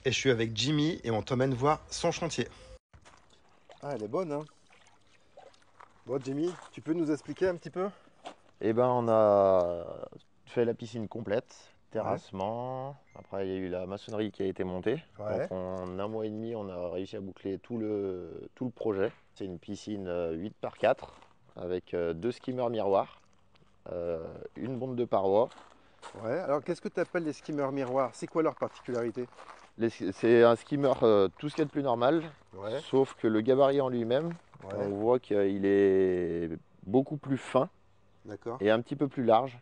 et je suis avec Jimmy et on t'emmène voir son chantier. Ah, elle est bonne, hein. Bon, Jimmy, tu peux nous expliquer un petit peu? Eh ben, on a fait la piscine complète, Ouais. terrassement. Après, il y a eu la maçonnerie qui a été montée. Ouais. Donc, en un mois et demi, on a réussi à boucler tout le projet. C'est une piscine 8 par 4 avec deux skimmers miroirs, une bombe de parois. Ouais. Alors, qu'est-ce que tu appelles les skimmers miroirs? C'est quoi leur particularité? C'est un skimmer tout ce qu'il y a de plus normal, Ouais. sauf que le gabarit en lui-même, Ouais. on voit qu'il est beaucoup plus fin D'accord. et un petit peu plus large.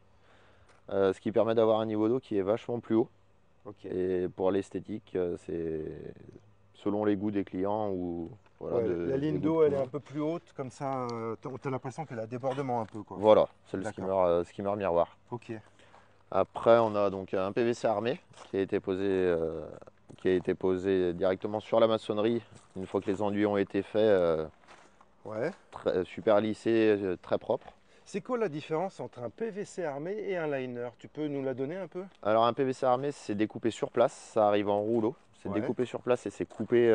Ce qui permet d'avoir un niveau d'eau qui est vachement plus haut. Ok. Et pour l'esthétique, c'est selon les goûts des clients ou voilà, Ouais, la des ligne goûts de d'eau, tout elle le est un monde. peu plus haute, comme ça, t'as l'impression qu'elle a débordement un peu, quoi. Voilà, c'est le D'accord. skimmer miroir. Ok. Après, on a donc un PVC armé qui a été posé directement sur la maçonnerie. Une fois que les enduits ont été faits, Ouais. super lissé, très propre. C'est quoi la différence entre un PVC armé et un liner? Tu peux nous la donner un peu? Alors un PVC armé, c'est découpé sur place, ça arrive en rouleau. C'est Ouais. découpé sur place et c'est coupé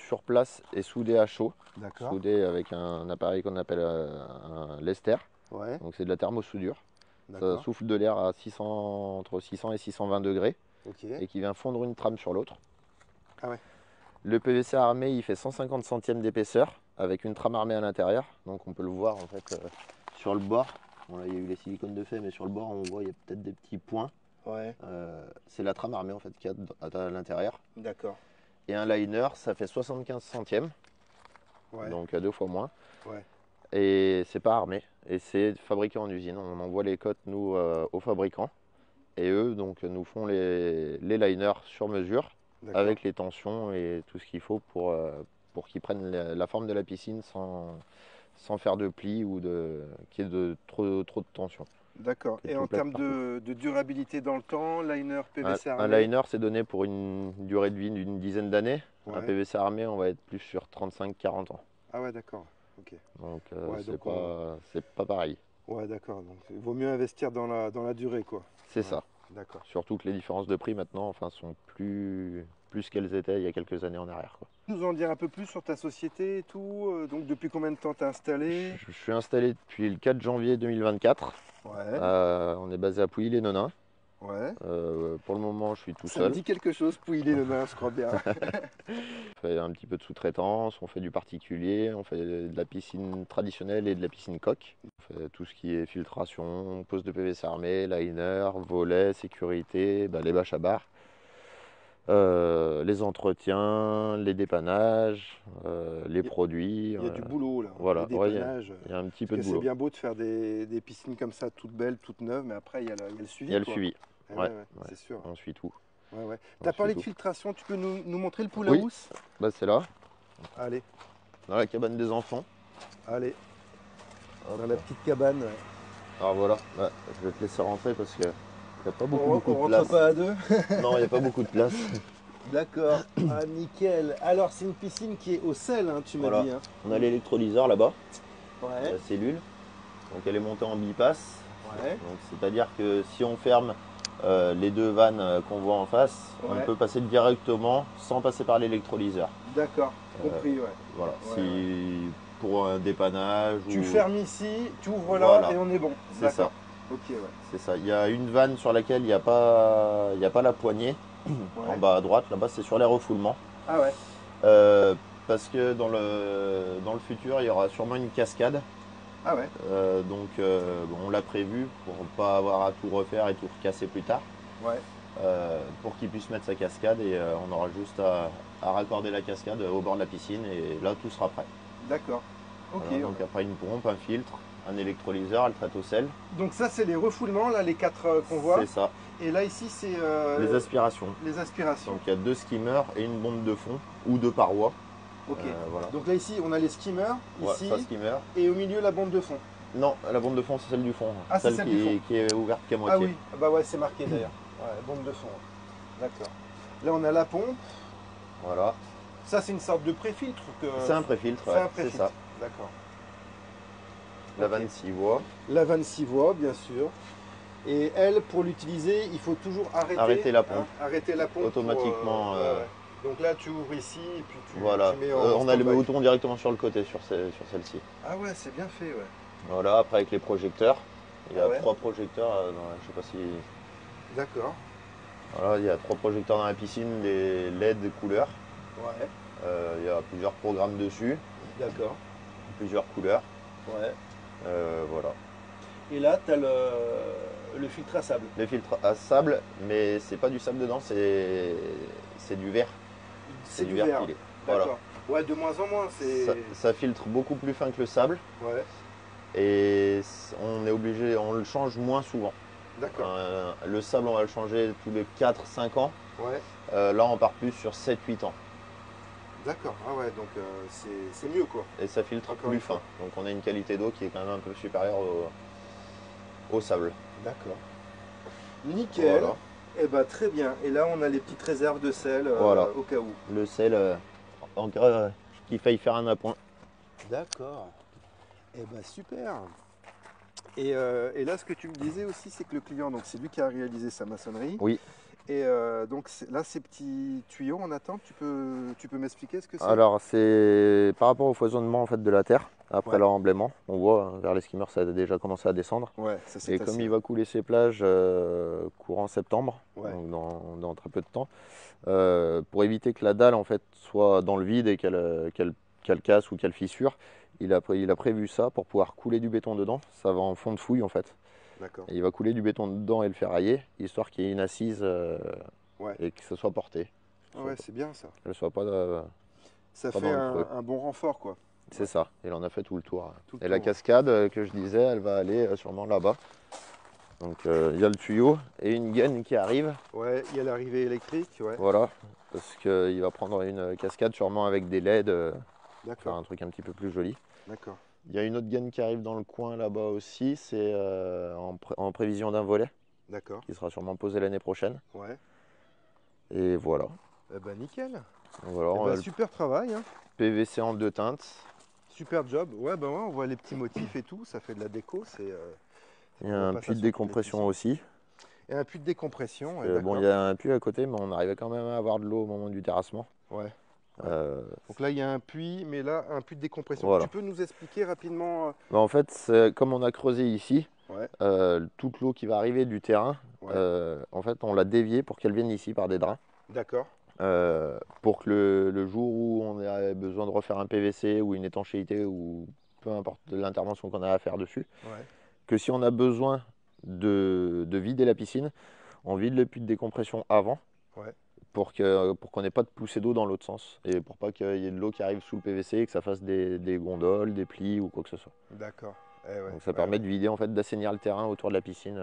sur place et soudé à chaud. D'accord. Soudé avec un appareil qu'on appelle un lester. Ouais. Donc c'est de la thermosoudure. Ça D'accord. souffle de l'air à 600, entre 600 et 620 degrés Ok. et qui vient fondre une trame sur l'autre. Ah ouais. Le PVC armé, il fait 150 centièmes d'épaisseur avec une trame armée à l'intérieur. Donc on peut le voir en fait sur le bord. Bon, là il y a eu les silicones de fait, mais sur le bord on voit il y a peut-être des petits points. Ouais. C'est la trame armée en fait qu'il y a à l'intérieur. D'accord. Et un liner, ça fait 75 centièmes, Ouais. donc à deux fois moins. Ouais. Et c'est pas armé, et c'est fabriqué en usine. On envoie les cotes nous aux fabricants, et eux donc nous font les liners sur mesure D'accord. avec les tensions et tout ce qu'il faut pour qu'ils prennent la forme de la piscine sans faire de plis ou qu'il y ait trop de tension. D'accord. Qu'il y ait Et tout en plat de termes partout. de durabilité dans le temps, liner PVC Un armé? liner, c'est donné pour une durée de vie d'une dizaine d'années. Un Ouais. PVC armé, on va être plus sur 35-40 ans. Ah ouais, d'accord. Ok. Donc Ouais, c'est pas pareil. ouais, d'accord. Donc il vaut mieux investir dans la durée, quoi. C'est Ouais. ça. D'accord. Surtout que les différences de prix maintenant enfin, sont plus qu'elles étaient il y a quelques années en arrière, quoi. Nous en dire un peu plus sur ta société et tout. Donc depuis combien de temps t'es installé? Je suis installé depuis le 4 janvier 2024. Ouais. On est basé à Pouilly-les-Nonains. Ouais. Pour le moment, je suis tout Ça me seul. dit quelque chose, Pouilly-les-Nonains, je crois bien. On fait un petit peu de sous-traitance, on fait du particulier, on fait de la piscine traditionnelle et de la piscine coque. On fait tout ce qui est filtration, pose de PVC armé, liner, volet, sécurité, les bâches à barres, les entretiens, les dépannages, les produits. Il y a du boulot là, les Voilà, ouais, dépannages. il y a un petit Parce peu que de c'est boulot. bien beau de faire des piscines comme ça, toutes belles, toutes neuves, mais après il y a le suivi, Il y a le quoi. suivi. Eh Ouais, ouais, ouais, c'est sûr. on suit tout. Ouais, ouais. On T'as suit parlé de tout. filtration, tu peux nous montrer le pool à Oui. housse? C'est là, Allez, dans la cabane des enfants. allez, Hop. dans la petite cabane. Ouais. Alors voilà, je vais te laisser rentrer parce qu'il n'y a pas beaucoup On de rentre place. pas à deux? Non, il n'y a pas beaucoup de place. D'accord, ah nickel. Alors c'est une piscine qui est au sel, hein, tu m'as Voilà. dit. Hein. On a l'électrolyseur là-bas, Ouais, la cellule. Donc elle est montée en bipasse. ouais, Donc c'est-à-dire que si on ferme les deux vannes qu'on voit en face, on Ouais. peut passer directement sans passer par l'électrolyseur. d'accord, compris, ouais. Voilà. Ouais, Si pour un dépannage Tu ou fermes ici, tu ouvres là Voilà. et on est bon. C'est ça. D'accord. Ok, ouais. C'est ça. Il y a une vanne sur laquelle il n'y a pas la poignée. Ouais. En bas à droite, là-bas c'est sur les refoulements. Ah ouais, Parce que dans le futur, il y aura sûrement une cascade. ah ouais, Donc on l'a prévu pour ne pas avoir à tout refaire et tout recasser plus tard. ouais. Pour qu'il puisse mettre sa cascade et on aura juste à raccorder la cascade au bord de la piscine et là tout sera prêt. D'accord. Ok. Voilà, donc Ouais. après une pompe, un filtre, un électrolyseur, elle traite au sel. Donc ça c'est les refoulements là, les quatre qu'on voit. C'est ça. Et là ici c'est Les aspirations. les aspirations. Donc il y a deux skimmers et une bombe de fond ou deux parois. Ok. Voilà. Donc là ici on a les skimmers Ouais, ici ça skimmer. et au milieu la bombe de fond. Non, la bombe de fond c'est celle du fond. Ah, c'est celle celle qui, du fond. qui est ouverte qu'à Ah moitié. oui, ah bah ouais c'est marqué d'ailleurs. Ouais, bombe de fond. D'accord. Là on a la pompe. Voilà. Ça c'est une sorte de pré-filtre que. C'est un pré-filtre, C'est ouais, un c'est pré-filtre. ça. D'accord. La Ok. vanne 6 voies. La vanne 6 voies bien sûr. Et elle, pour l'utiliser, il faut toujours Arrêter la pompe. arrêter la pompe automatiquement. Donc là, tu ouvres ici et puis Voilà. tu mets en On a les stand-by. boutons directement sur le côté sur celle-ci. Ah ouais, c'est bien fait, ouais. Voilà, après avec les projecteurs. Il y a Ah ouais. 3 projecteurs, je sais pas si. D'accord. Voilà, il y a 3 projecteurs dans la piscine, des LED couleurs. Ouais. Il y a plusieurs programmes dessus, D'accord. plusieurs couleurs. Ouais. Voilà. Et là, tu as le filtre à sable. Les filtres à sable, mais c'est pas du sable dedans, c'est du verre. C'est du verre verre. pilé. D'accord. Voilà. Ouais, de moins en moins, c'est. Ça filtre beaucoup plus fin que le sable Ouais. et on est obligé, on le change moins souvent. D'accord. Le sable, on va le changer tous les 4-5 ans. Ouais. Là, on part plus sur 7-8 ans. D'accord. Ah ouais, donc c'est mieux quoi. Et ça filtre Encore plus une fois. fin. Donc on a une qualité d'eau qui est quand même un peu supérieure au sable. D'accord. Nickel. Voilà. Eh ben très bien. Et là, on a les petites réserves de sel Voilà. au cas où. Le sel, en cas qu'il faille faire un appoint. D'accord. Eh ben super. Et là, ce que tu me disais aussi, c'est que le client, donc c'est lui qui a réalisé sa maçonnerie. Oui. Et donc là, ces petits tuyaux en attente, tu peux m'expliquer ce que c'est? Alors c'est par rapport au foisonnement en fait de la terre après Ouais. l'enblaiement. On voit vers les skimmers ça a déjà commencé à descendre. Ouais, ça c'est Et comme il va couler ses plages courant septembre, Ouais. donc dans très peu de temps, pour éviter que la dalle en fait soit dans le vide et qu'elle casse ou qu'elle fissure, il a prévu ça pour pouvoir couler du béton dedans. Ça va en fond de fouille en fait. D'accord. Et il va couler du béton dedans et le ferrailler, histoire qu'il y ait une assise Ouais. et que ce soit porté. Ah ouais, c'est bien ça. Qu'elle soit pas. Ça Pas fait dans le creux. un bon renfort quoi. C'est ça, il en a fait tout le tour. Tout le Et la tour. cascade que je disais, elle va aller sûrement là-bas. Donc il y a le tuyau et une gaine qui arrive. Ouais, il y a l'arrivée électrique, ouais. Voilà, parce qu'il va prendre une cascade sûrement avec des LED, faire D'accord, un truc un petit peu plus joli. d'accord. Il y a une autre gaine qui arrive dans le coin là-bas aussi, c'est en prévision d'un volet D'accord, qui sera sûrement posé l'année prochaine. ouais. Et voilà. Eh ben nickel. Voilà, Eh on ben, a le super travail, hein. PVC en 2 teintes. Super job. Ouais, ben ouais, on voit les petits motifs et tout, ça fait de la déco. Il y a on voit un pas ça puits de sur décompression aussi. Et un puits de décompression, ouais, Bon, d'accord. il y a un puits à côté, mais on arrivait quand même à avoir de l'eau au moment du terrassement. Ouais. Donc là, il y a un puits, mais là, un puits de décompression. Voilà. Tu peux nous expliquer rapidement en fait, comme on a creusé ici, Ouais. toute l'eau qui va arriver du terrain, Ouais. en fait, on l'a déviée pour qu'elle vienne ici par des drains. D'accord. Pour que le jour où on a besoin de refaire un PVC ou une étanchéité ou peu importe l'intervention qu'on a à faire dessus, Ouais. que si on a besoin de vider la piscine, on vide le puits de décompression avant. Ouais. Pour qu'on n'ait pas de poussée d'eau dans l'autre sens et pour pas qu'il y ait de l'eau qui arrive sous le PVC et que ça fasse des gondoles, des plis ou quoi que ce soit. D'accord. Eh ouais. Donc ça permet de vider, en fait, d'assainir le terrain autour de la piscine.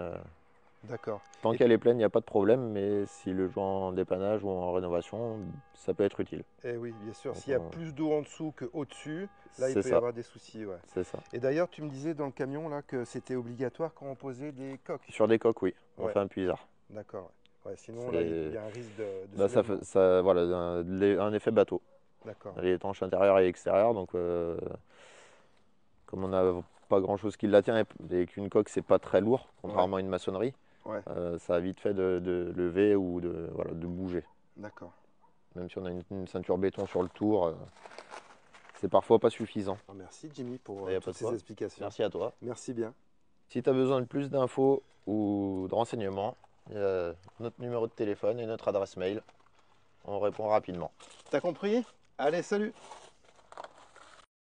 D'accord. Tant qu'elle est pleine, il n'y a pas de problème, mais si le joue en dépannage ou en rénovation, ça peut être utile. Eh oui, bien sûr. Donc, S'il y a plus d'eau en dessous qu'au-dessus, là, il C'est peut y ça. avoir des soucis. Ouais. C'est ça. Et d'ailleurs, tu me disais dans le camion là que c'était obligatoire quand on posait des coques. Sur des coques, oui, on Ouais. fait un puisard. D'accord. Ouais, sinon, là, il y a un risque de Bah, ça soulèvement. fait, ça, voilà, un effet bateau. D'accord. Elle est étanche intérieure et extérieure, donc comme on n'a pas grand chose qui la tient et qu'une coque c'est pas très lourd, contrairement à une maçonnerie, Ouais. ça a vite fait de lever ou de bouger. D'accord. Même si on a une ceinture béton sur le tour, c'est parfois pas suffisant. Alors, merci Jimmy pour Y a pas toutes de ces quoi. explications. Merci à toi. Merci bien. Si tu as besoin de plus d'infos ou de renseignements, il y a notre numéro de téléphone et notre adresse mail. On répond rapidement. T'as compris? Allez, salut!